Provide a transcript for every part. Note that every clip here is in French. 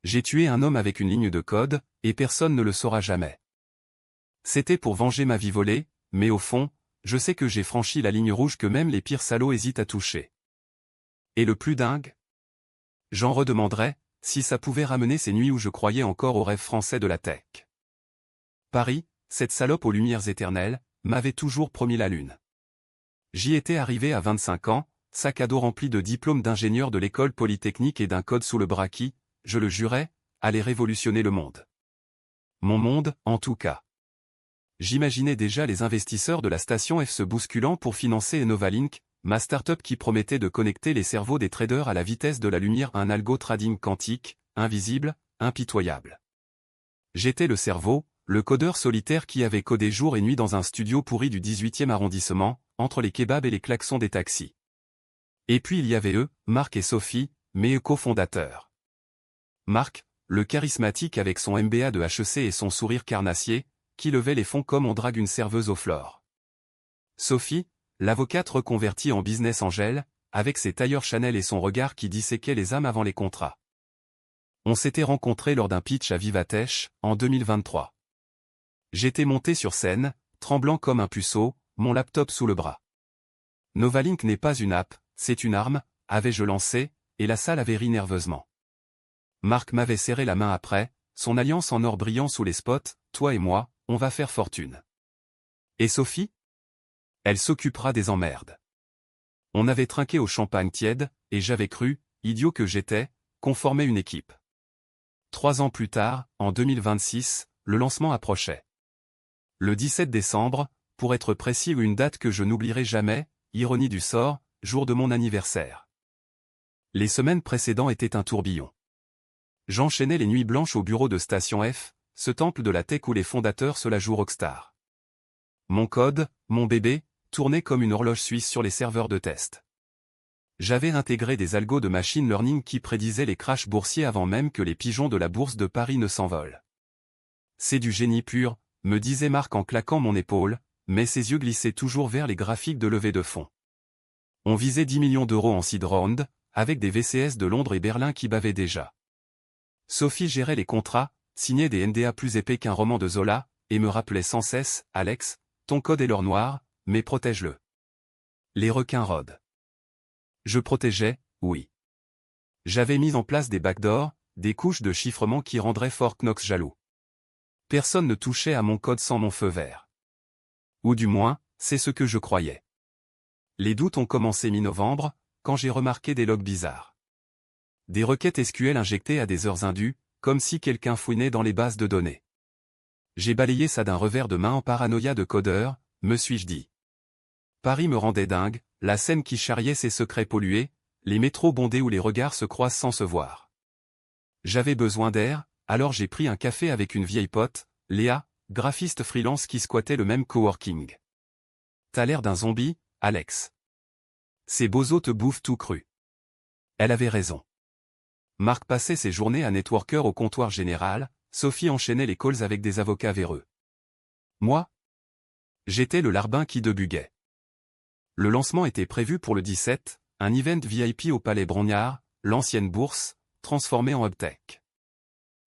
J'ai tué un homme avec une ligne de code, et personne ne le saura jamais. C'était pour venger ma vie volée, mais au fond, je sais que j'ai franchi la ligne rouge que même les pires salauds hésitent à toucher. Et le plus dingue? J'en redemanderais, si ça pouvait ramener ces nuits où je croyais encore aux rêves français de la tech. Paris, cette salope aux lumières éternelles, m'avait toujours promis la lune. J'y étais arrivé à 25 ans, sac à dos rempli de diplômes d'ingénieur de l'école polytechnique et d'un code sous le bras qui, je le jurais, allait révolutionner le monde. Mon monde, en tout cas. J'imaginais déjà les investisseurs de la station F se bousculant pour financer Novalink, ma start-up qui promettait de connecter les cerveaux des traders à la vitesse de la lumière à un algo trading quantique, invisible, impitoyable. J'étais le cerveau, le codeur solitaire qui avait codé jour et nuit dans un studio pourri du 18e arrondissement, entre les kebabs et les klaxons des taxis. Et puis il y avait eux, Marc et Sophie, mes cofondateurs. Marc, le charismatique avec son MBA de HEC et son sourire carnassier, qui levait les fonds comme on drague une serveuse au flore. Sophie, l'avocate reconvertie en business angel, avec ses tailleurs Chanel et son regard qui disséquait les âmes avant les contrats. On s'était rencontrés lors d'un pitch à Vivatech, en 2023. J'étais monté sur scène, tremblant comme un puceau, mon laptop sous le bras. Novalink n'est pas une app, c'est une arme, avais-je lancé, et la salle avait ri nerveusement. Marc m'avait serré la main après, son alliance en or brillant sous les spots, toi et moi, on va faire fortune. Et Sophie? Elle s'occupera des emmerdes. On avait trinqué au champagne tiède, et j'avais cru, idiot que j'étais, qu'on formait une équipe. 3 ans plus tard, en 2026, le lancement approchait. Le 17 décembre, pour être précis, une date que je n'oublierai jamais, ironie du sort, jour de mon anniversaire. Les semaines précédentes étaient un tourbillon. J'enchaînais les nuits blanches au bureau de Station F, ce temple de la tech où les fondateurs se la jouent rockstar. Mon code, mon bébé, tournait comme une horloge suisse sur les serveurs de test. J'avais intégré des algos de machine learning qui prédisaient les crashs boursiers avant même que les pigeons de la bourse de Paris ne s'envolent. C'est du génie pur, me disait Marc en claquant mon épaule, mais ses yeux glissaient toujours vers les graphiques de levée de fonds. On visait 10 millions d'euros en seed round, avec des VCS de Londres et Berlin qui bavaient déjà. Sophie gérait les contrats, signait des NDA plus épais qu'un roman de Zola, et me rappelait sans cesse, Alex, ton code est l'or noir, mais protège-le. Les requins rôdent. Je protégeais, oui. J'avais mis en place des backdoors, des couches de chiffrement qui rendraient Fort Knox jaloux. Personne ne touchait à mon code sans mon feu vert. Ou du moins, c'est ce que je croyais. Les doutes ont commencé mi-novembre, quand j'ai remarqué des logs bizarres. Des requêtes SQL injectées à des heures indues, comme si quelqu'un fouinait dans les bases de données. J'ai balayé ça d'un revers de main en paranoïa de codeur, me suis-je dit. Paris me rendait dingue, la Seine qui charriait ses secrets pollués, les métros bondés où les regards se croisent sans se voir. J'avais besoin d'air, alors j'ai pris un café avec une vieille pote, Léa, graphiste freelance qui squattait le même coworking. T'as l'air d'un zombie, Alex. Ces bozos te bouffent tout cru. Elle avait raison. Marc passait ses journées à networker au comptoir général, Sophie enchaînait les calls avec des avocats véreux. Moi? J'étais le larbin qui debuguait. Le lancement était prévu pour le 17, un event VIP au Palais Brongniart, l'ancienne bourse, transformée en hubtech.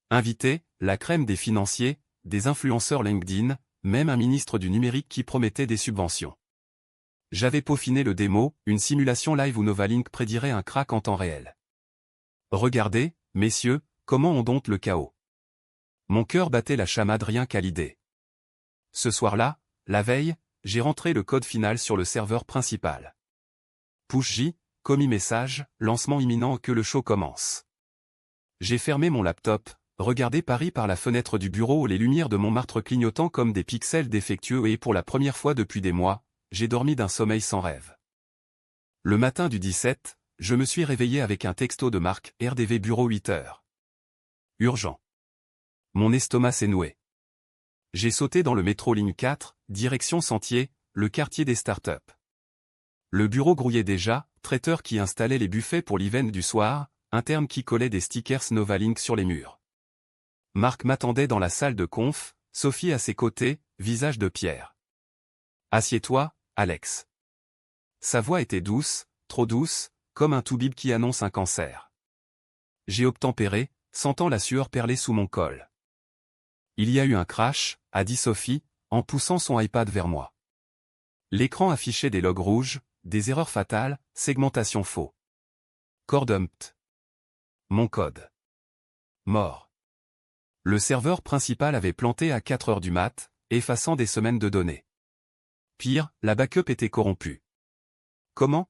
Invité, la crème des financiers, des influenceurs LinkedIn, même un ministre du numérique qui promettait des subventions. J'avais peaufiné le démo, une simulation live où Novalink prédirait un crack en temps réel. Regardez, messieurs, comment on dompte le chaos. Mon cœur battait la chamade rien qu'à l'idée. Ce soir-là, la veille, j'ai rentré le code final sur le serveur principal. Push J, commis message, lancement imminent que le show commence. J'ai fermé mon laptop, regardé Paris par la fenêtre du bureau où les lumières de Montmartre clignotant comme des pixels défectueux et pour la première fois depuis des mois, j'ai dormi d'un sommeil sans rêve. Le matin du 17, je me suis réveillé avec un texto de Marc, RDV bureau 8h. Urgent. Mon estomac s'est noué. J'ai sauté dans le métro ligne 4, direction Sentier, le quartier des startups. Le bureau grouillait déjà, traiteur qui installait les buffets pour l'event du soir, interne qui collait des stickers Novalink sur les murs. Marc m'attendait dans la salle de conf, Sophie à ses côtés, visage de pierre. Assieds-toi, Alex. Sa voix était douce, trop douce, comme un toubib qui annonce un cancer. J'ai obtempéré, sentant la sueur perler sous mon col. Il y a eu un crash, a dit Sophie, en poussant son iPad vers moi. L'écran affichait des logs rouges, des erreurs fatales, segmentation faux. Core dumped. Mon code. Mort. Le serveur principal avait planté à 4 heures du mat', effaçant des semaines de données. Pire, la backup était corrompue. Comment?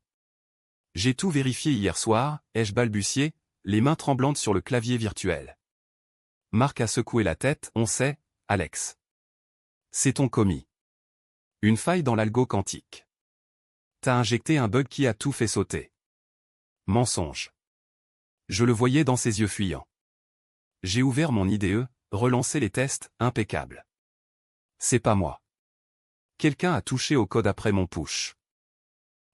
J'ai tout vérifié hier soir, ai-je balbutié, les mains tremblantes sur le clavier virtuel. Marc a secoué la tête, on sait, Alex. C'est ton commis. Une faille dans l'algo quantique. T'as injecté un bug qui a tout fait sauter. Mensonge. Je le voyais dans ses yeux fuyants. J'ai ouvert mon IDE, relancé les tests, impeccable. C'est pas moi. Quelqu'un a touché au code après mon push.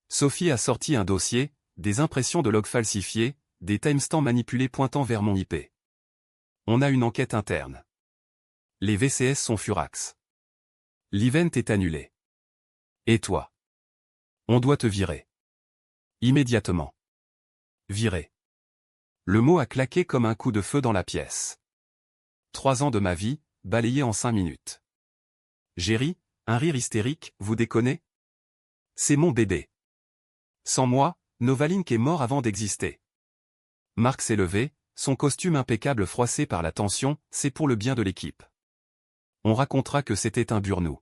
Sophie a sorti un dossier, des impressions de logs falsifiés, des timestamps manipulés pointant vers mon IP. On a une enquête interne. Les VCS sont furax. L'event est annulé. Et toi? On doit te virer. Immédiatement. Virer. Le mot a claqué comme un coup de feu dans la pièce. 3 ans de ma vie, balayés en 5 minutes. J'ai ri, un rire hystérique, vous déconnez? C'est mon bébé. Sans moi, Novalink est mort avant d'exister. Marc s'est levé, son costume impeccable froissé par la tension, c'est pour le bien de l'équipe. On racontera que c'était un burnou.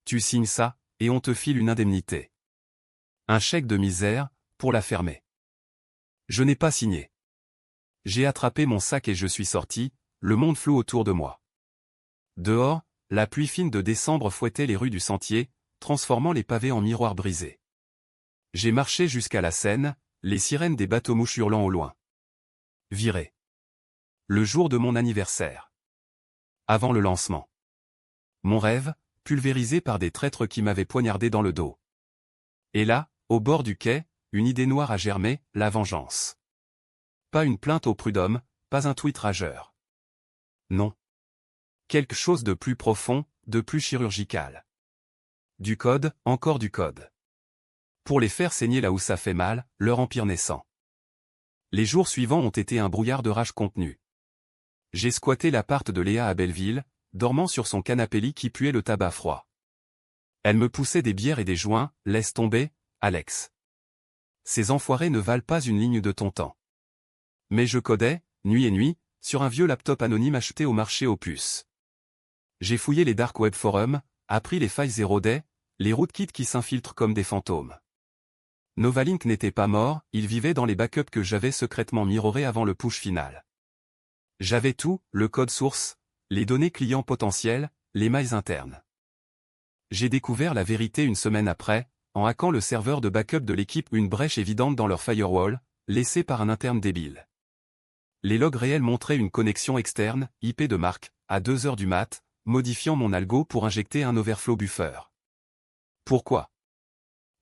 Tu signes ça, et on te file une indemnité. Un chèque de misère, pour la fermer. Je n'ai pas signé. J'ai attrapé mon sac et je suis sorti, le monde flou autour de moi. Dehors, la pluie fine de décembre fouettait les rues du sentier, transformant les pavés en miroirs brisés. J'ai marché jusqu'à la Seine, les sirènes des bateaux-mouches hurlant au loin. Viré. Le jour de mon anniversaire. Avant le lancement. Mon rêve, pulvérisé par des traîtres qui m'avaient poignardé dans le dos. Et là, au bord du quai, une idée noire a germé, la vengeance. Pas une plainte au prud'homme, pas un tweet rageur. Non. Quelque chose de plus profond, de plus chirurgical. Du code, encore du code. Pour les faire saigner là où ça fait mal, leur empire naissant. Les jours suivants ont été un brouillard de rage contenue. J'ai squatté l'appart de Léa à Belleville, dormant sur son canapé lit qui puait le tabac froid. Elle me poussait des bières et des joints, laisse tomber, Alex. Ces enfoirés ne valent pas une ligne de ton temps. Mais je codais, nuit et nuit, sur un vieux laptop anonyme acheté au marché aux puces. J'ai fouillé les dark web forums, appris les failles zero-day, les rootkits qui s'infiltrent comme des fantômes. Novalink n'était pas mort, il vivait dans les backups que j'avais secrètement mirorés avant le push final. J'avais tout, le code source, les données clients potentiels, les mailles internes. J'ai découvert la vérité une semaine après, en hackant le serveur de backup de l'équipe, une brèche évidente dans leur firewall, laissée par un interne débile. Les logs réels montraient une connexion externe, IP de Marc, à 2 heures du mat', modifiant mon algo pour injecter un overflow buffer. Pourquoi?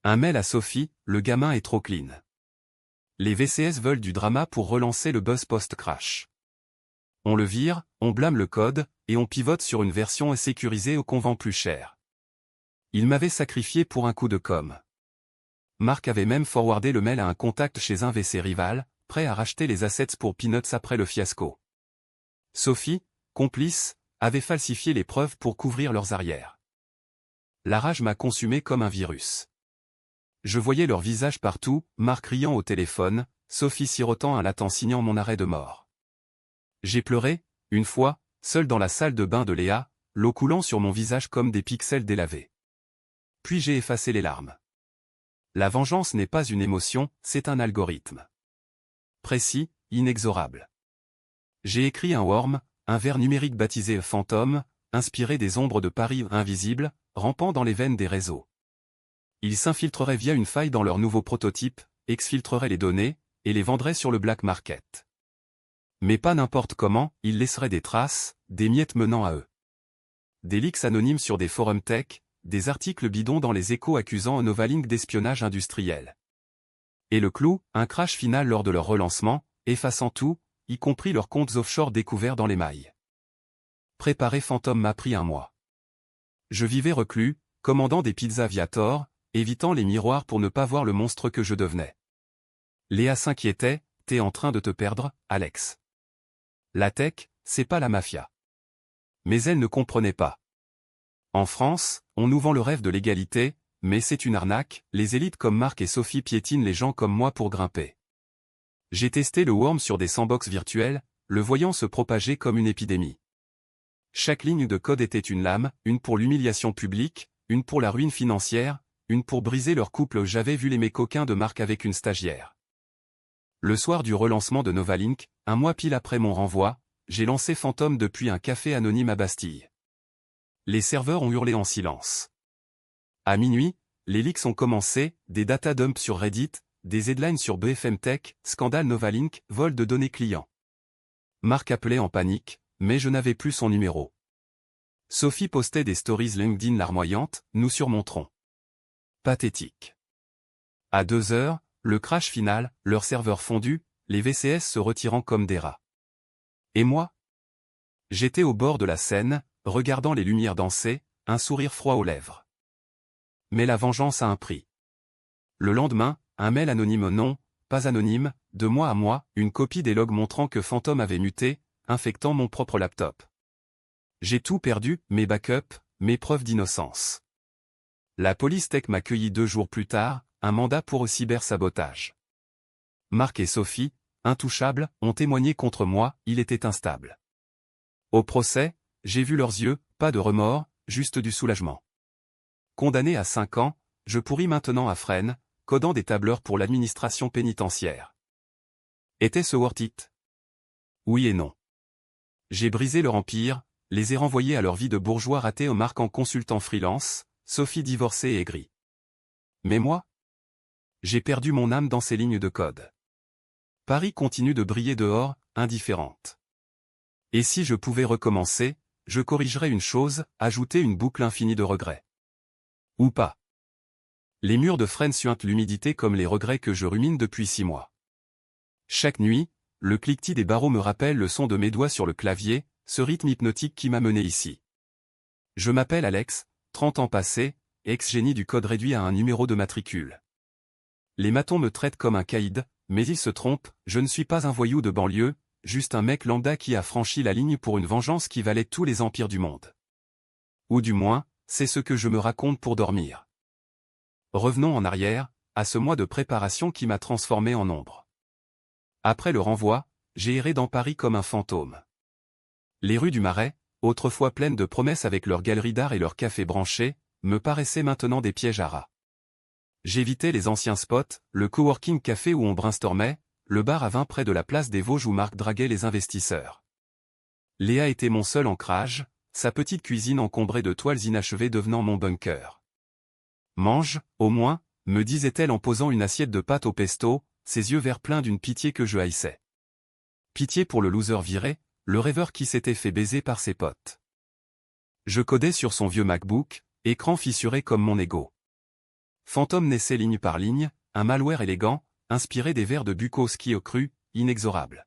Un mail à Sophie, le gamin est trop clean. Les VCS veulent du drama pour relancer le buzz post-crash. On le vire, on blâme le code, et on pivote sur une version sécurisée qu'on vend plus cher. Il m'avait sacrifié pour un coup de com'. Marc avait même forwardé le mail à un contact chez un VC rival, prêt à racheter les assets pour peanuts après le fiasco. Sophie, complice, avait falsifié les preuves pour couvrir leurs arrières. La rage m'a consumé comme un virus. Je voyais leur visage partout, Marc riant au téléphone, Sophie sirotant un latin signant mon arrêt de mort. J'ai pleuré, une fois, seul dans la salle de bain de Léa, l'eau coulant sur mon visage comme des pixels délavés. Puis j'ai effacé les larmes. La vengeance n'est pas une émotion, c'est un algorithme. Précis, inexorable. J'ai écrit un worm, un vers numérique baptisé Phantom, inspiré des ombres de Paris invisibles, rampant dans les veines des réseaux. Il s'infiltrerait via une faille dans leur nouveau prototype, exfiltrerait les données, et les vendrait sur le black market. Mais pas n'importe comment, il laisserait des traces, des miettes menant à eux. Des leaks anonymes sur des forums tech, des articles bidons dans les échos accusant Novalink d'espionnage industriel. Et le clou, un crash final lors de leur relancement, effaçant tout, y compris leurs comptes offshore découverts dans les mailles. Préparer Phantom m'a pris 1 mois. Je vivais reclus, commandant des pizzas Viator, évitant les miroirs pour ne pas voir le monstre que je devenais. Léa s'inquiétait, t'es en train de te perdre, Alex. La tech, c'est pas la mafia. Mais elle ne comprenait pas. En France, on nous vend le rêve de l'égalité, mais c'est une arnaque, les élites comme Marc et Sophie piétinent les gens comme moi pour grimper. J'ai testé le worm sur des sandbox virtuels, le voyant se propager comme une épidémie. Chaque ligne de code était une lame, une pour l'humiliation publique, une pour la ruine financière, une pour briser leur couple. J'avais vu les mes coquins de Marc avec une stagiaire. Le soir du relancement de Novalink, un mois pile après mon renvoi, j'ai lancé Phantom depuis un café anonyme à Bastille. Les serveurs ont hurlé en silence. À minuit, les leaks ont commencé, des data dumps sur Reddit, des headlines sur BFM Tech, scandale Novalink, vol de données clients. Marc appelait en panique, mais je n'avais plus son numéro. Sophie postait des stories LinkedIn larmoyantes, nous surmonterons. Pathétique. À 2 heures, le crash final, leur serveur fondu, les VCS se retirant comme des rats. Et moi? J'étais au bord de la Seine, regardant les lumières danser, un sourire froid aux lèvres. Mais la vengeance a un prix. Le lendemain, un mail anonyme non, pas anonyme, de moi à moi, une copie des logs montrant que Phantom avait muté, infectant mon propre laptop. J'ai tout perdu, mes backups, mes preuves d'innocence. La police tech m'accueillit 2 jours plus tard, un mandat pour cybersabotage. Marc et Sophie, intouchables, ont témoigné contre moi, il était instable. Au procès, j'ai vu leurs yeux, pas de remords, juste du soulagement. Condamné à 5 ans, je pourris maintenant à Fresnes, codant des tableurs pour l'administration pénitentiaire. Était-ce worth it? Oui et non. J'ai brisé leur empire, les ai renvoyés à leur vie de bourgeois ratés au Marc en consultant freelance, Sophie divorcée et aigrie. Mais moi? J'ai perdu mon âme dans ces lignes de code. Paris continue de briller dehors, indifférente. Et si je pouvais recommencer, je corrigerais une chose, ajouter une boucle infinie de regrets. Ou pas. Les murs de Fresnes suintent l'humidité comme les regrets que je rumine depuis 6 mois. Chaque nuit, le cliquetis des barreaux me rappelle le son de mes doigts sur le clavier, ce rythme hypnotique qui m'a mené ici. Je m'appelle Alex, 30 ans passés, ex-génie du code réduit à un numéro de matricule. Les matons me traitent comme un caïd, mais ils se trompent, je ne suis pas un voyou de banlieue, juste un mec lambda qui a franchi la ligne pour une vengeance qui valait tous les empires du monde. Ou du moins, c'est ce que je me raconte pour dormir. Revenons en arrière, à ce mois de préparation qui m'a transformé en ombre. Après le renvoi, j'ai erré dans Paris comme un fantôme. Les rues du Marais, autrefois pleines de promesses avec leurs galeries d'art et leurs cafés branchés, me paraissaient maintenant des pièges à rats. J'évitais les anciens spots, le coworking café où on brainstormait, le bar à vin près de la place des Vosges où Marc draguait les investisseurs. Léa était mon seul ancrage, sa petite cuisine encombrée de toiles inachevées devenant mon bunker. Mange, au moins, me disait-elle en posant une assiette de pâtes au pesto, ses yeux verts pleins d'une pitié que je haïssais. Pitié pour le loser viré, le rêveur qui s'était fait baiser par ses potes. Je codais sur son vieux MacBook, écran fissuré comme mon ego. Phantom naissait ligne par ligne, un malware élégant, inspiré des vers de Bukowski au cru, inexorable.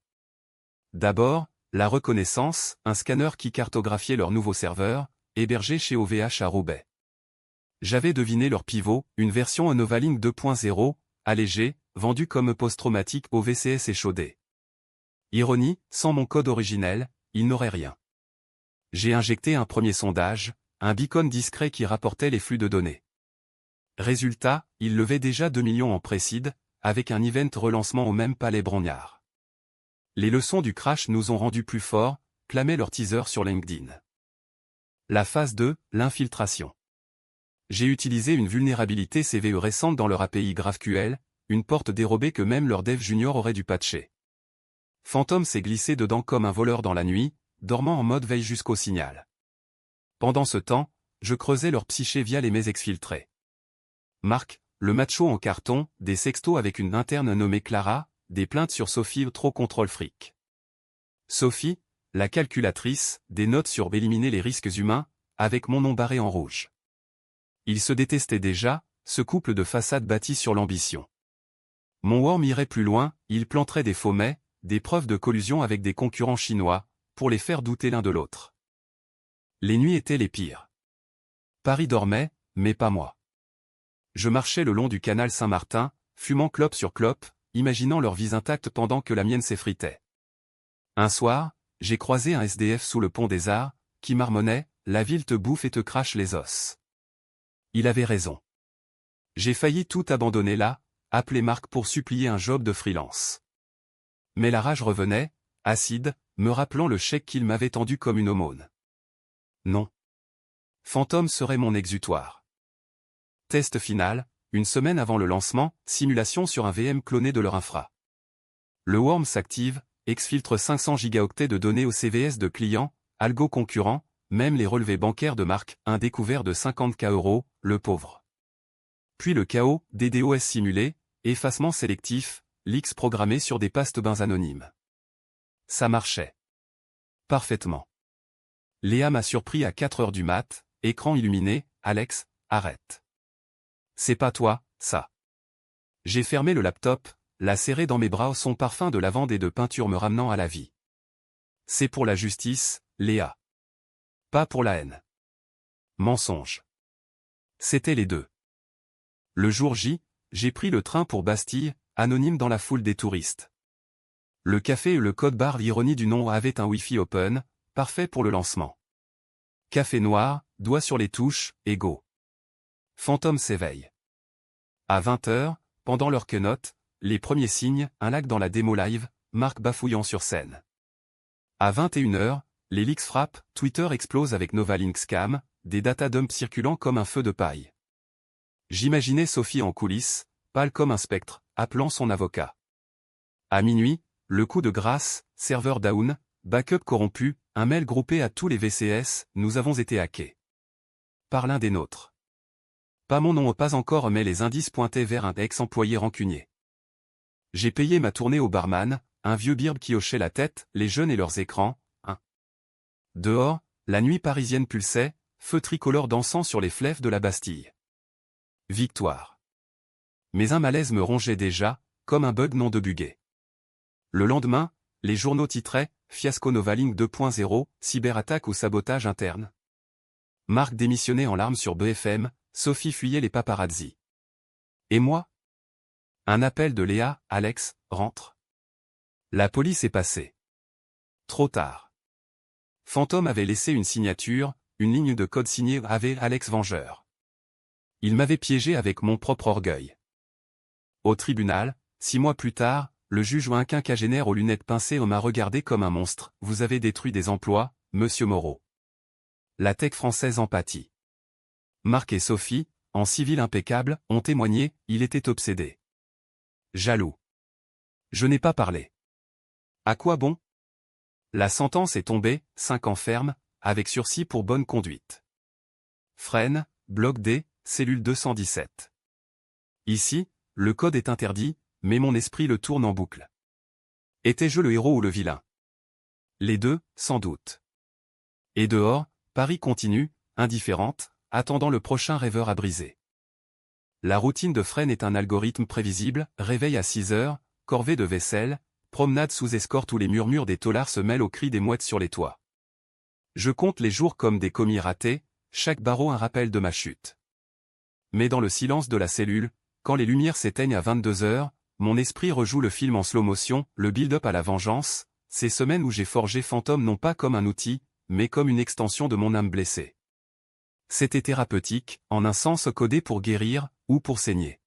D'abord, la reconnaissance, un scanner qui cartographiait leur nouveau serveur, hébergé chez OVH à Roubaix. J'avais deviné leur pivot, une version Novalink 2.0, allégée, vendue comme post-traumatique au VCS échaudé. Ironie, sans mon code originel, il n'aurait rien. J'ai injecté un premier sondage, un beacon discret qui rapportait les flux de données. Résultat, il levait déjà 2 millions en précide, avec un event relancement au même palais Brognard. Les leçons du crash nous ont rendus plus forts, clamait leur teaser sur LinkedIn. La phase 2, l'infiltration. J'ai utilisé une vulnérabilité CVE récente dans leur API GraphQL, une porte dérobée que même leur dev junior aurait dû patcher. Phantom s'est glissé dedans comme un voleur dans la nuit, dormant en mode veille jusqu'au signal. Pendant ce temps, je creusais leur psyché via les mails exfiltrés. Marc, le macho en carton, des sextos avec une interne nommée Clara, des plaintes sur Sophie trop contrôle fric. Sophie, la calculatrice, des notes sur éliminer les risques humains, avec mon nom barré en rouge. Ils se détestaient déjà, ce couple de façades bâti sur l'ambition. Mon worm irait plus loin, il planterait des faux mets, des preuves de collusion avec des concurrents chinois, pour les faire douter l'un de l'autre. Les nuits étaient les pires. Paris dormait, mais pas moi. Je marchais le long du canal Saint-Martin, fumant clope sur clope, imaginant leur vie intacte pendant que la mienne s'effritait. Un soir, j'ai croisé un SDF sous le pont des Arts, qui marmonnait, la ville te bouffe et te crache les os. Il avait raison. J'ai failli tout abandonner là, appeler Marc pour supplier un job de freelance. Mais la rage revenait, acide, me rappelant le chèque qu'il m'avait tendu comme une aumône. Non. Fantôme serait mon exutoire. Test final, une semaine avant le lancement, simulation sur un VM cloné de leur infra. Le worm s'active, exfiltre 500 gigaoctets de données au CVS de clients, algo concurrents, même les relevés bancaires de Marc, un découvert de 50K €, le pauvre. Puis le chaos, DDoS simulé, effacement sélectif, leaks programmés sur des pastes-bains anonymes. Ça marchait. Parfaitement. Léa m'a surpris à 4 heures du mat, écran illuminé, Alex, arrête. C'est pas toi, ça. J'ai fermé le laptop, l'a serré dans mes bras, son parfum de lavande et de peinture me ramenant à la vie. C'est pour la justice, Léa. Pas pour la haine. Mensonge. C'était les deux. Le jour J, j'ai pris le train pour Bastille, anonyme dans la foule des touristes. Le café et le code barre, l'ironie du nom, avaient un Wi-Fi open, parfait pour le lancement. Café noir, doigt sur les touches, et go. Fantôme s'éveille. À 20h, pendant leur keynote, les premiers signes, un lag dans la démo live, Marc bafouillant sur scène. À 21h, les leaks frappent, Twitter explose avec Novalink Scam, des datadumps circulant comme un feu de paille. J'imaginais Sophie en coulisses, pâle comme un spectre, appelant son avocat. À minuit, le coup de grâce, serveur down, backup corrompu, un mail groupé à tous les VCS, nous avons été hackés. Par l'un des nôtres. Pas mon nom, pas encore, mais les indices pointaient vers un ex-employé rancunier. J'ai payé ma tournée au barman, un vieux birbe qui hochait la tête, les jeunes et leurs écrans, Dehors, la nuit parisienne pulsait, feu tricolore dansant sur les fleuves de la Bastille. Victoire. Mais un malaise me rongeait déjà, comme un bug non débugué. Le lendemain, les journaux titraient « Fiasco Novalink 2.0, cyberattaque ou sabotage interne ». Marc démissionnait en larmes sur BFM, Sophie fuyait les paparazzi. Et moi? Un appel de Léa, Alex, rentre. La police est passée. Trop tard. Fantôme avait laissé une signature, une ligne de code signée avec Alex Vengeur. Il m'avait piégé avec mon propre orgueil. Au tribunal, 6 mois plus tard, le juge ou un quinquagénaire aux lunettes pincées m'a regardé comme un monstre. Vous avez détruit des emplois, monsieur Moreau. La tech française en pâtit. Marc et Sophie, en civil impeccable, ont témoigné, il était obsédé. Jaloux. Je n'ai pas parlé. À quoi bon? La sentence est tombée, 5 ans ferme, avec sursis pour bonne conduite. Fresnes, bloc D, cellule 217. Ici, le code est interdit, mais mon esprit le tourne en boucle. Étais-je le héros ou le vilain? Les deux, sans doute. Et dehors, Paris continue, indifférente, attendant le prochain rêveur à briser. La routine de Fresnes est un algorithme prévisible, réveil à 6 heures, corvée de vaisselle, promenade sous escorte où les murmures des taulards se mêlent aux cris des mouettes sur les toits. Je compte les jours comme des commis ratés, chaque barreau un rappel de ma chute. Mais dans le silence de la cellule, quand les lumières s'éteignent à 22h, mon esprit rejoue le film en slow motion, le build-up à la vengeance, ces semaines où j'ai forgé Fantôme non pas comme un outil, mais comme une extension de mon âme blessée. C'était thérapeutique, en un sens codé pour guérir, ou pour saigner.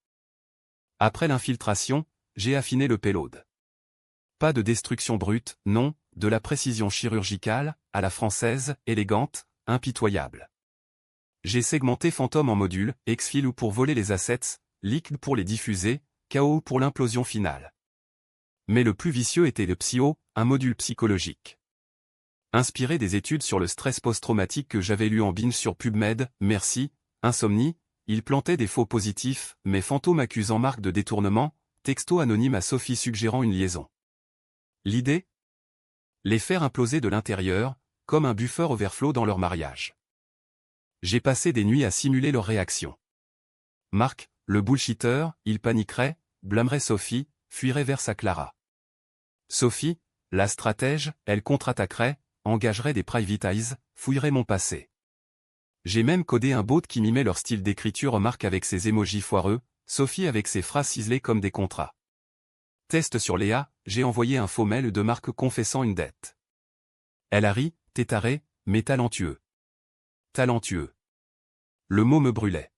Après l'infiltration, j'ai affiné le payload. Pas de destruction brute, non, de la précision chirurgicale, à la française, élégante, impitoyable. J'ai segmenté Fantôme en modules, exfil ou pour voler les assets, liquide pour les diffuser, chaos pour l'implosion finale. Mais le plus vicieux était le Psyo, un module psychologique. Inspiré des études sur le stress post-traumatique que j'avais lues en binge sur PubMed, merci, insomnie, il plantait des faux positifs, mais Fantôme accusant Marc de détournement, texto anonyme à Sophie suggérant une liaison. L'idée? Les faire imploser de l'intérieur, comme un buffer overflow dans leur mariage. J'ai passé des nuits à simuler leur réaction. Marc, le bullshitter, il paniquerait, blâmerait Sophie, fuirait vers sa Clara. Sophie, la stratège, elle contre-attaquerait, engagerait des private eyes, fouillerait mon passé. J'ai même codé un bot qui mimait leur style d'écriture, Marc avec ses émojis foireux, Sophie avec ses phrases ciselées comme des contrats. Test sur Léa, j'ai envoyé un faux mail de Marc confessant une dette. Elle a ri, t'es taré, mais talentueux. Talentueux. Le mot me brûlait.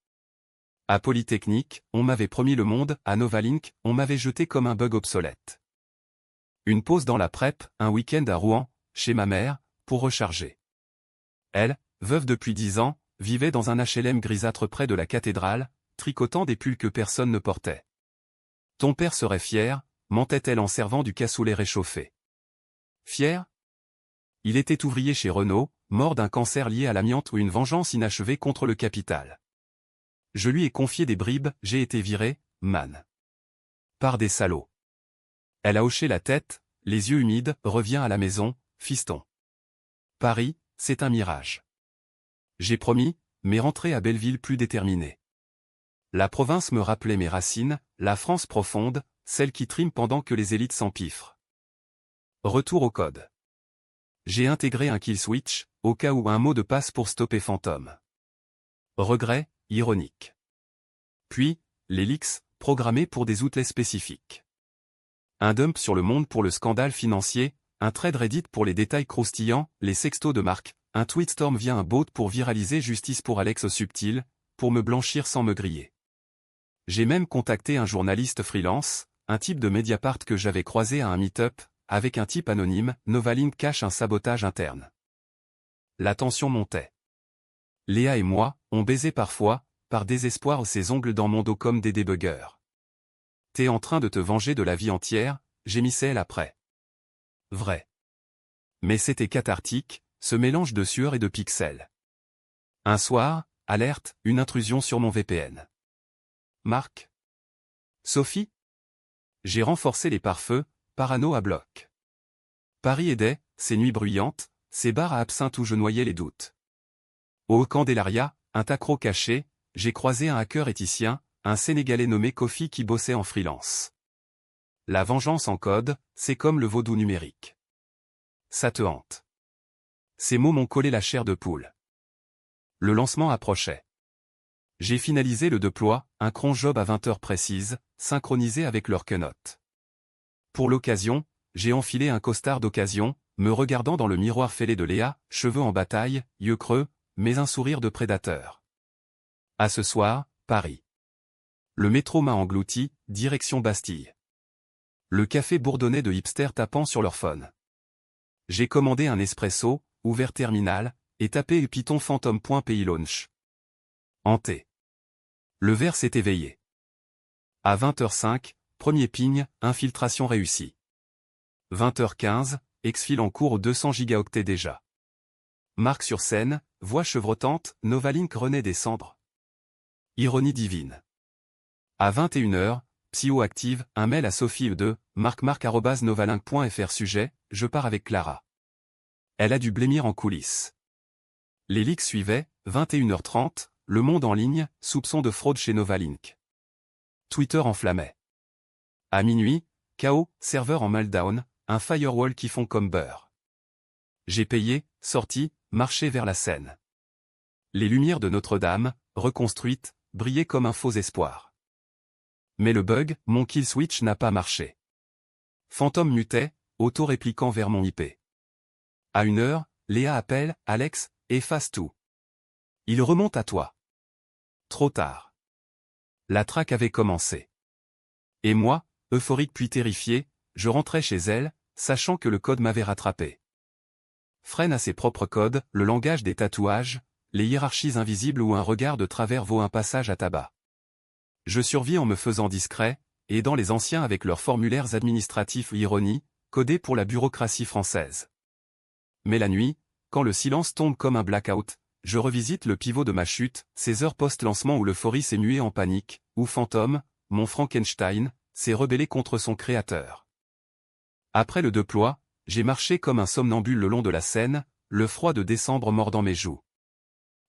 À Polytechnique, on m'avait promis le monde, à Novalink, on m'avait jeté comme un bug obsolète. Une pause dans la prep, un week-end à Rouen, chez ma mère, pour recharger. Elle, veuve depuis 10 ans, vivait dans un HLM grisâtre près de la cathédrale, tricotant des pulls que personne ne portait. Ton père serait fier, mentait-elle en servant du cassoulet réchauffé. Fier? Il était ouvrier chez Renault, mort d'un cancer lié à l'amiante ou une vengeance inachevée contre le capital. Je lui ai confié des bribes, j'ai été viré, man. Par des salauds. Elle a hoché la tête, les yeux humides, reviens à la maison, fiston. Paris, c'est un mirage. J'ai promis, mais rentré à Belleville plus déterminé. La province me rappelait mes racines, la France profonde, celle qui trime pendant que les élites s'empiffrent. Retour au code. J'ai intégré un kill switch, au cas où un mot de passe pour stopper Fantôme. Regret, ironique. Puis, les leaks, programmés pour des outlets spécifiques. Un dump sur le monde pour le scandale financier, un trade Reddit pour les détails croustillants, les sextos de marque, un tweetstorm via un bot pour viraliser justice pour Alex Subtil, pour me blanchir sans me griller. J'ai même contacté un journaliste freelance, un type de Mediapart que j'avais croisé à un meet-up, avec un type anonyme, Novalink cache un sabotage interne. La tension montait. Léa et moi, on baisait parfois, par désespoir ses ongles dans mon dos comme des débuggers. T'es en train de te venger de la vie entière, gémissait-elle après. Vrai. Mais c'était cathartique, ce mélange de sueur et de pixels. Un soir, alerte, une intrusion sur mon VPN. Marc? Sophie? J'ai renforcé les pare-feux, parano à bloc. Paris aidait, ces nuits bruyantes, ces bars à absinthe où je noyais les doutes. Au Candelaria, un tacro caché, j'ai croisé un hacker éthicien, un Sénégalais nommé Kofi qui bossait en freelance. La vengeance en code, c'est comme le vaudou numérique. Ça te hante. Ces mots m'ont collé la chair de poule. Le lancement approchait. J'ai finalisé le deploy, un cron job à 20 heures précises, synchronisé avec leur keynote. Pour l'occasion, j'ai enfilé un costard d'occasion, me regardant dans le miroir fêlé de Léa, cheveux en bataille, yeux creux, mais un sourire de prédateur. À ce soir, Paris. Le métro m'a englouti, direction Bastille. Le café bourdonnait de hipsters tapant sur leur phone. J'ai commandé un espresso, ouvert terminal, et tapé Python Phantom.py launch. Hanté. Le verre s'est éveillé. À 20h05, premier ping, infiltration réussie. 20h15, exfil en cours aux 200 gigaoctets déjà. Marc sur scène, voix chevrotante, Novalink renaît des cendres. Ironie divine. À 21h, Psychoactive, un mail à Sophie E2, marc@novalink.fr sujet, je pars avec Clara. Elle a dû blêmir en coulisses. Les leaks suivaient, 21h30, Le Monde en ligne, soupçon de fraude chez Novalink. Twitter enflammait. À minuit, chaos, serveur en meltdown, un firewall qui fond comme beurre. J'ai payé, sorti, marché vers la Seine. Les lumières de Notre-Dame, reconstruites, brillaient comme un faux espoir. Mais le bug, mon kill switch n'a pas marché. Fantôme mutait, auto-répliquant vers mon IP. À 1h, Léa appelle, Alex, efface tout. Il remonte à toi. Trop tard. La traque avait commencé. Et moi, euphorique puis terrifié, je rentrais chez elle, sachant que le code m'avait rattrapé. Freine à ses propres codes, le langage des tatouages, les hiérarchies invisibles où un regard de travers vaut un passage à tabac. Je survis en me faisant discret, aidant les anciens avec leurs formulaires administratifs ironie, codés pour la bureaucratie française. Mais la nuit, quand le silence tombe comme un blackout, je revisite le pivot de ma chute, ces heures post-lancement où l'euphorie s'est muée en panique, où Fantôme, mon Frankenstein, s'est rebellé contre son créateur. Après le deploy, j'ai marché comme un somnambule le long de la Seine, le froid de décembre mordant mes joues.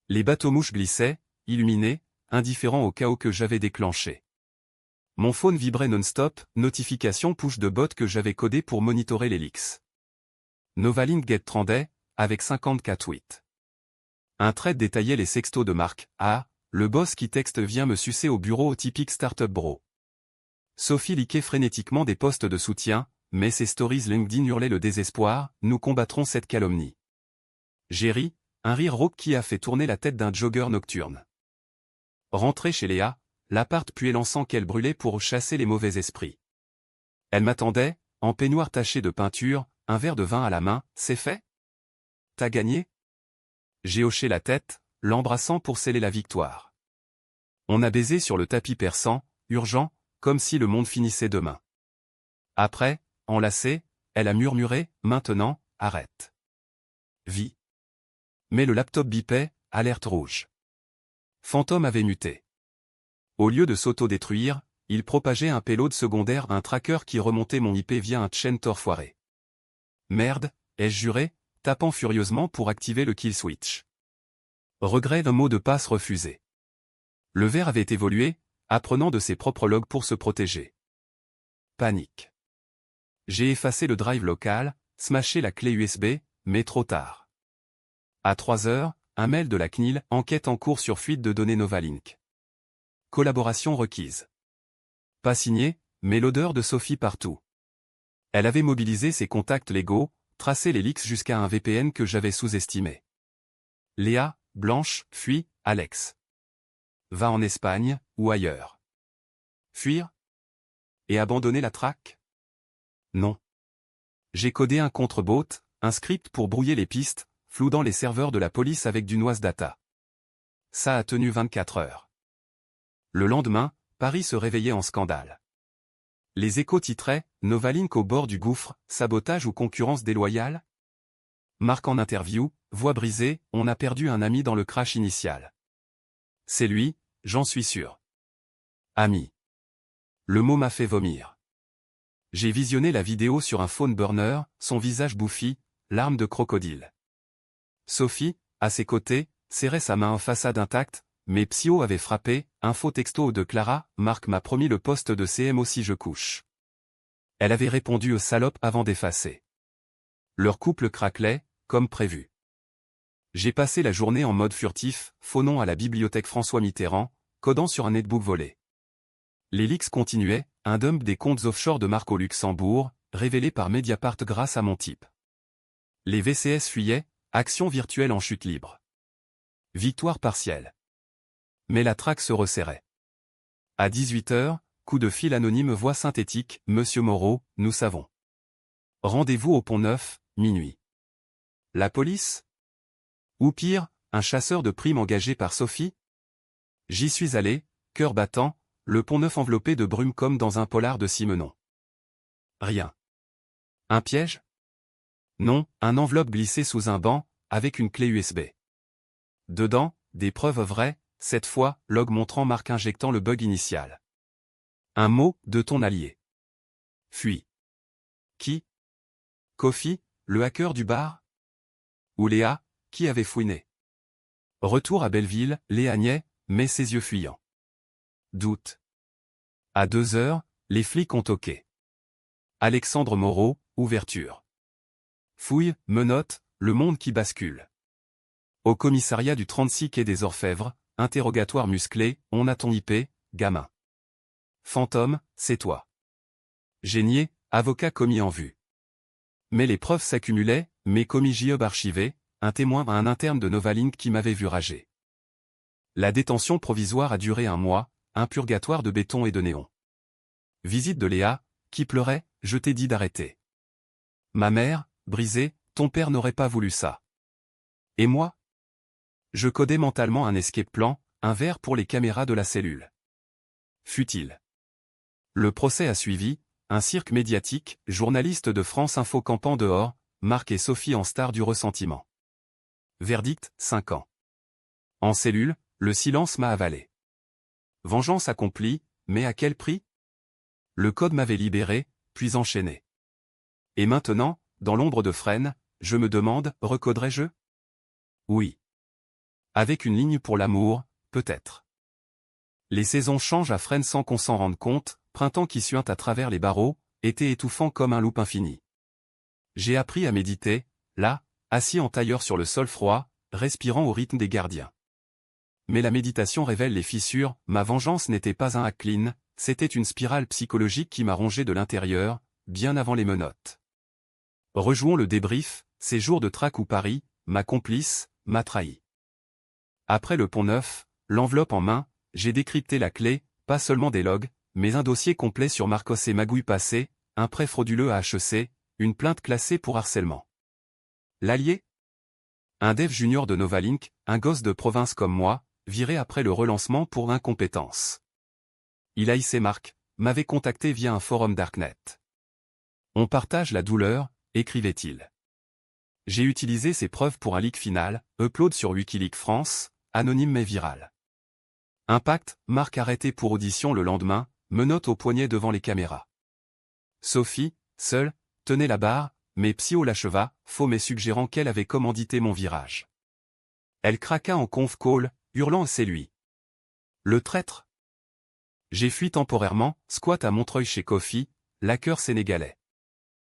Les bateaux-mouches glissaient, illuminés, indifférents au chaos que j'avais déclenché. Mon phone vibrait non-stop, notification push de bot que j'avais codé pour monitorer les leaks. Novalink get trendait, avec 54 tweets. Un thread détaillait les sextos de Marc, le boss qui texte vient me sucer au bureau au typique startup bro. Sophie liquait frénétiquement des posts de soutien, mais ses stories LinkedIn hurlaient le désespoir, nous combattrons cette calomnie. J'ai ri, un rire rauque qui a fait tourner la tête d'un jogger nocturne. Rentrée chez Léa, l'appart puait l'encens qu'elle brûlait pour chasser les mauvais esprits. Elle m'attendait, en peignoir taché de peinture, un verre de vin à la main, c'est fait? T'as gagné? J'ai hoché la tête, l'embrassant pour sceller la victoire. On a baisé sur le tapis perçant, urgent, comme si le monde finissait demain. Après, enlacée, elle a murmuré, maintenant, arrête. Vie. Mais le laptop bipait, alerte rouge. Phantom avait muté. Au lieu de s'auto-détruire, il propageait un payload secondaire, un tracker qui remontait mon IP via un chain Tor foiré. Merde, ai-je juré, tapant furieusement pour activer le kill switch. Regret d'un mot de passe refusé. Le verre avait évolué, apprenant de ses propres logs pour se protéger. Panique. J'ai effacé le drive local, smashé la clé USB, mais trop tard. À 3 heures, un mail de la CNIL, enquête en cours sur fuite de données Novalink. Collaboration requise. Pas signé, mais l'odeur de Sophie partout. Elle avait mobilisé ses contacts légaux, tracé les leaks jusqu'à un VPN que j'avais sous-estimé. Léa, Blanche, fuis, Alex. Va en Espagne, ou ailleurs. Fuir? Et abandonner la traque? Non. J'ai codé un contre-bot, un script pour brouiller les pistes, floudant les serveurs de la police avec du Noise Data. Ça a tenu 24 heures. Le lendemain, Paris se réveillait en scandale. Les Échos titraient « Novalink au bord du gouffre, sabotage ou concurrence déloyale ?» Marc en interview, voix brisée, on a perdu un ami dans le crash initial. C'est lui, j'en suis sûr. Ami. Le mot m'a fait vomir. J'ai visionné la vidéo sur un phone burner, son visage bouffi, larmes de crocodile. Sophie, à ses côtés, serrait sa main en façade intacte, mais Psyo avait frappé, info texto de Clara, Marc m'a promis le poste de CMO si je couche. Elle avait répondu aux salopes avant d'effacer. Leur couple craquelait, comme prévu. J'ai passé la journée en mode furtif, phonant à la bibliothèque François Mitterrand, codant sur un netbook volé. Les leaks continuaient, un dump des comptes offshore de Marc au Luxembourg, révélé par Mediapart grâce à mon type. Les VCS fuyaient, action virtuelle en chute libre. Victoire partielle. Mais la traque se resserrait. À 18h, coup de fil anonyme voix synthétique, Monsieur Moreau, nous savons. Rendez-vous au Pont-Neuf, minuit. La police? Ou pire, un chasseur de primes engagé par Sophie? J'y suis allé, cœur battant, le Pont-Neuf enveloppé de brume comme dans un polar de Simenon. Rien. Un piège? Non, un enveloppe glissée sous un banc, avec une clé USB. Dedans, des preuves vraies, cette fois, log montrant Marc injectant le bug initial. Un mot, de ton allié. Fuis. Qui? Kofi, le hacker du bar? Ou Léa, qui avait fouiné? Retour à Belleville, Léa niait, mais ses yeux fuyants. Doute. À 2 heures, les flics ont toqué. Alexandre Moreau, ouverture. Fouille, menottes, le monde qui bascule. Au commissariat du 36 quai des Orfèvres, interrogatoire musclé, on a ton IP, gamin. Phantom, c'est toi. Génier, avocat commis en vue. Mais les preuves s'accumulaient, mes commis JOB archivés, un témoin à un interne de Novalink qui m'avait vu rager. La détention provisoire a duré 1 mois, un purgatoire de béton et de néon. Visite de Léa, qui pleurait, je t'ai dit d'arrêter. Ma mère, brisée, ton père n'aurait pas voulu ça. Et moi? Je codais mentalement un escape plan, un verre pour les caméras de la cellule. Futile. Le procès a suivi, un cirque médiatique, journaliste de France Info campant dehors, Marc et Sophie en star du ressentiment. Verdict, 5 ans. En cellule, le silence m'a avalé. Vengeance accomplie, mais à quel prix? Le code m'avait libéré, puis enchaîné. Et maintenant, dans l'ombre de Fresnes, je me demande, recoderai-je? Oui. Avec une ligne pour l'amour, peut-être. Les saisons changent à Fresnes sans qu'on s'en rende compte, printemps qui suinte à travers les barreaux, été étouffant comme un loup infini. J'ai appris à méditer, là, assis en tailleur sur le sol froid, respirant au rythme des gardiens. Mais la méditation révèle les fissures, ma vengeance n'était pas un hack clean, c'était une spirale psychologique qui m'a rongé de l'intérieur, bien avant les menottes. Rejouons le débrief, ces jours de traque où Paris, ma complice, m'a trahi. Après le Pont-Neuf, l'enveloppe en main, j'ai décrypté la clé, pas seulement des logs, mais un dossier complet sur Marcos et magouille passée, un prêt frauduleux à HEC, une plainte classée pour harcèlement. L'allié? Un dev junior de Novalink, un gosse de province comme moi, viré après le relancement pour incompétence. Il haïssait Marc, m'avait contacté via un forum Darknet. On partage la douleur, écrivait-il. J'ai utilisé ces preuves pour un leak final, upload sur Wikileaks France, anonyme mais viral. Impact, Marc arrêté pour audition le lendemain, menottes au poignet devant les caméras. Sophie, seule, tenait la barre, mais Psyo l'acheva, faux mais suggérant qu'elle avait commandité mon virage. Elle craqua en conf call, hurlant « c'est lui ». Le traître. J'ai fui temporairement, squat à Montreuil chez Kofi, l'hacker sénégalais.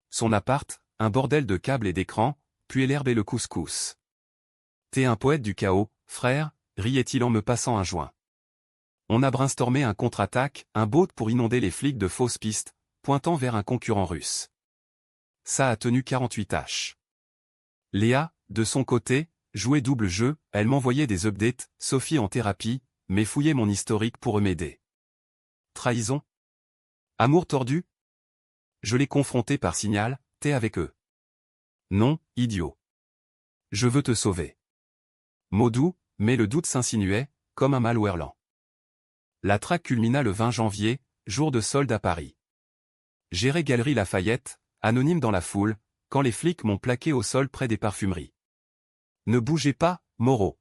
Son appart, un bordel de câbles et d'écrans, puis l'herbe et le couscous. T'es un poète du chaos, frère, riait-il en me passant un joint. On a brainstormé un contre-attaque, un bot pour inonder les flics de fausses pistes, pointant vers un concurrent russe. Ça a tenu 48 h. Léa, de son côté, jouait double jeu, elle m'envoyait des updates, Sophie en thérapie, mais fouillait mon historique pour m'aider. Trahison? Amour tordu? Je l'ai confronté par signal, t'es avec eux. Non, idiot. Je veux te sauver. Mot doux, mais le doute s'insinuait, comme un malware lent. La traque culmina le 20 janvier, jour de solde à Paris. Géré Galerie Lafayette, anonyme dans la foule, quand les flics m'ont plaqué au sol près des parfumeries. Ne bougez pas, Moreau.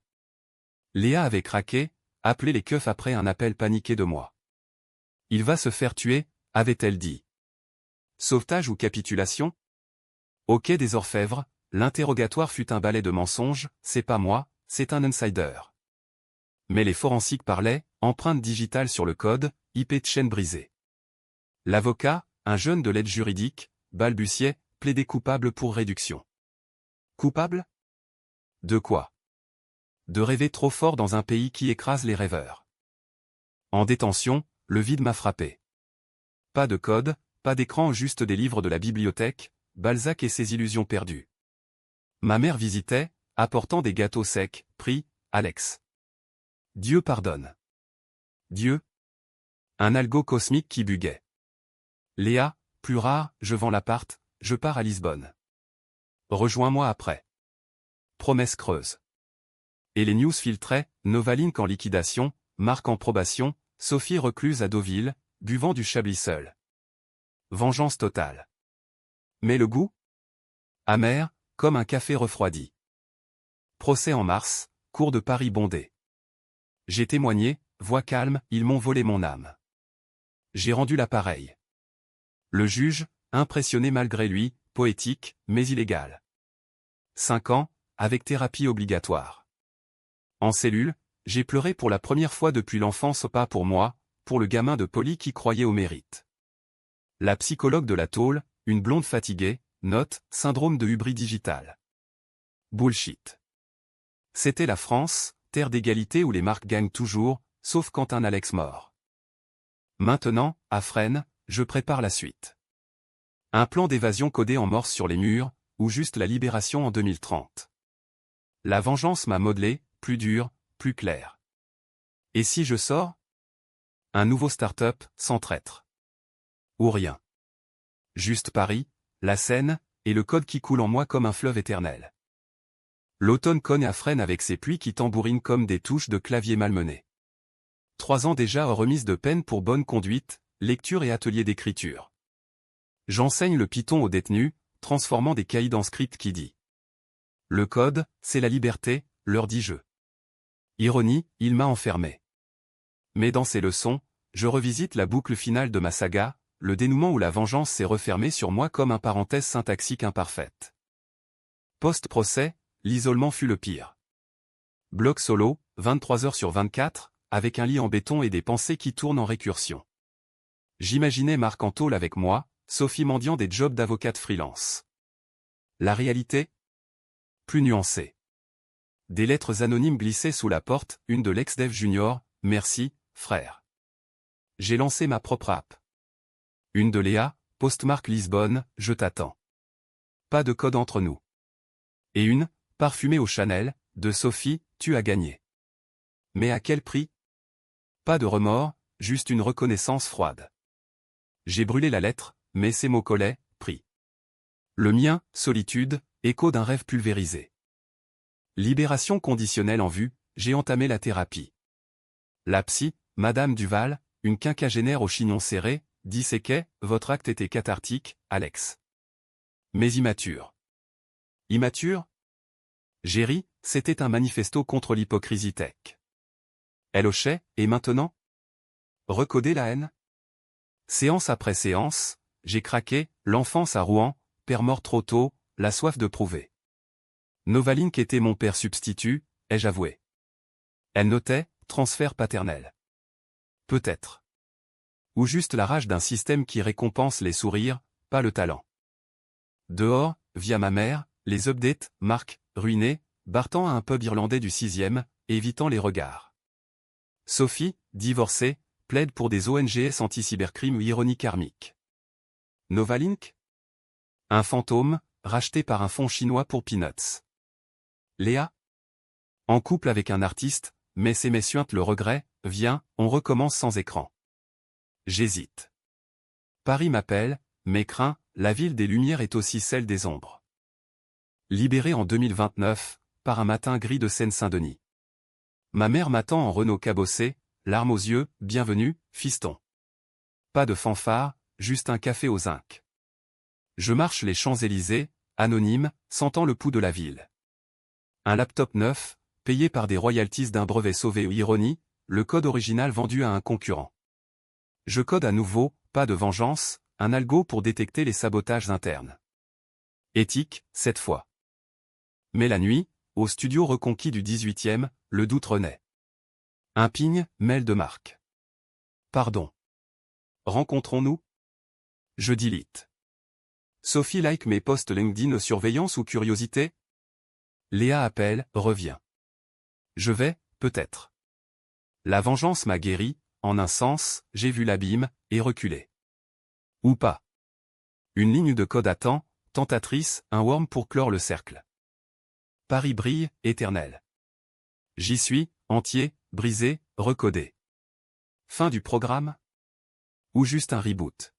Léa avait craqué, appelé les keufs après un appel paniqué de moi. Il va se faire tuer, avait-elle dit. Sauvetage ou capitulation? Au quai des Orfèvres, l'interrogatoire fut un balai de mensonges, c'est pas moi, c'est un insider. Mais les forensiques parlaient, empreinte digitale sur le code, IP de chaîne brisée. L'avocat, un jeune de l'aide juridique, balbutiait, plaidé coupable pour réduction. Coupable? De quoi? De rêver trop fort dans un pays qui écrase les rêveurs. En détention, le vide m'a frappé. Pas de code, pas d'écran, juste des livres de la bibliothèque, Balzac et ses illusions perdues. Ma mère visitait, apportant des gâteaux secs, pris, Alex. Dieu pardonne. Dieu? Un algo cosmique qui buguait. Léa, plus rare, je vends l'appart, je pars à Lisbonne. Rejoins-moi après. Promesse creuse. Et les news filtraient, Novalink en liquidation, Marc en probation, Sophie recluse à Deauville, buvant du chablis seul. Vengeance totale. Mais le goût? Amer, comme un café refroidi. Procès en mars, cour de Paris bondée. J'ai témoigné, voix calme, ils m'ont volé mon âme. J'ai rendu l'appareil. Le juge, impressionné malgré lui, poétique, mais illégal. 5 ans, avec thérapie obligatoire. En cellule, j'ai pleuré pour la première fois depuis l'enfance, pas pour moi, pour le gamin de Poli qui croyait au mérite. La psychologue de la tôle, une blonde fatiguée, note, syndrome de hubris digital. Bullshit. C'était la France, terre d'égalité où les marques gagnent toujours, sauf quand un Alex mort. Maintenant, à Fresnes, je prépare la suite. Un plan d'évasion codé en morse sur les murs, ou juste la libération en 2030. La vengeance m'a modelé, plus dur, plus clair. Et si je sors? Un nouveau start-up, sans traître. Ou rien. Juste Paris, la Seine, et le code qui coule en moi comme un fleuve éternel. L'automne cogne à Fresnes avec ses pluies qui tambourinent comme des touches de clavier malmené. 3 ans déjà remise de peine pour bonne conduite, lecture et atelier d'écriture. J'enseigne le Python aux détenus, transformant des cahiers en script qui dit. Le code, c'est la liberté, leur dis je. Ironie, il m'a enfermé. Mais dans ces leçons, je revisite la boucle finale de ma saga, le dénouement où la vengeance s'est refermée sur moi comme un parenthèse syntaxique imparfaite. Post-procès, l'isolement fut le pire. Bloc solo, 23 heures sur 24, avec un lit en béton et des pensées qui tournent en récursion. J'imaginais Marc en tôle avec moi, Sophie mendiant des jobs d'avocate freelance. La réalité? Plus nuancée. Des lettres anonymes glissaient sous la porte, une de l'ex-dev junior, merci, frère. J'ai lancé ma propre app. Une de Léa, postmark Lisbonne, je t'attends. Pas de code entre nous. Et une, parfumée au Chanel, de Sophie, tu as gagné. Mais à quel prix? Pas de remords, juste une reconnaissance froide. J'ai brûlé la lettre, mais ces mots collaient, prix. Le mien, solitude, écho d'un rêve pulvérisé. Libération conditionnelle en vue, j'ai entamé la thérapie. La psy, Madame Duval, une quinquagénaire au chignon serré, disséquait, votre acte était cathartique, Alex. Mais immature. Immature? J'ai ri, c'était un manifesto contre l'hypocrisie tech. Elle hochait, et maintenant? Recoder la haine? Séance après séance, j'ai craqué, l'enfance à Rouen, père mort trop tôt, la soif de prouver. Novalink était mon père substitut, ai-je avoué. Elle notait, transfert paternel. Peut-être. Ou juste la rage d'un système qui récompense les sourires, pas le talent. Dehors, via ma mère, les updates, Marc, ruiné, Bartan à un pub irlandais du 6e, évitant les regards. Sophie, divorcée, plaide pour des ONGs anti-cybercrime ou ironie karmique. Novalink? Un fantôme, racheté par un fonds chinois pour peanuts. Léa? En couple avec un artiste, mais c'est suinte le regret, viens, on recommence sans écran. J'hésite. Paris m'appelle, mais crains, la ville des lumières est aussi celle des ombres. Libéré en 2029, par un matin gris de Seine-Saint-Denis. Ma mère m'attend en Renault cabossé, larmes aux yeux, bienvenue, fiston. Pas de fanfare, juste un café au zinc. Je marche les Champs-Élysées, anonyme, sentant le pouls de la ville. Un laptop neuf, payé par des royalties d'un brevet sauvé ou ironie, le code original vendu à un concurrent. Je code à nouveau, pas de vengeance, un algo pour détecter les sabotages internes. Éthique, cette fois. Mais la nuit, au studio reconquis du 18e, le doute renaît. Un ping, mail de Marc. Pardon. Rencontrons-nous? Je delete. Sophie like mes posts LinkedIn surveillance ou curiosité? Léa appelle, reviens. Je vais, peut-être. La vengeance m'a guéri, en un sens, j'ai vu l'abîme, et reculé. Ou pas. Une ligne de code attend, tentatrice, un worm pour clore le cercle. Paris brille, éternel. J'y suis, entier, brisé, recodé. Fin du programme? Ou juste un reboot?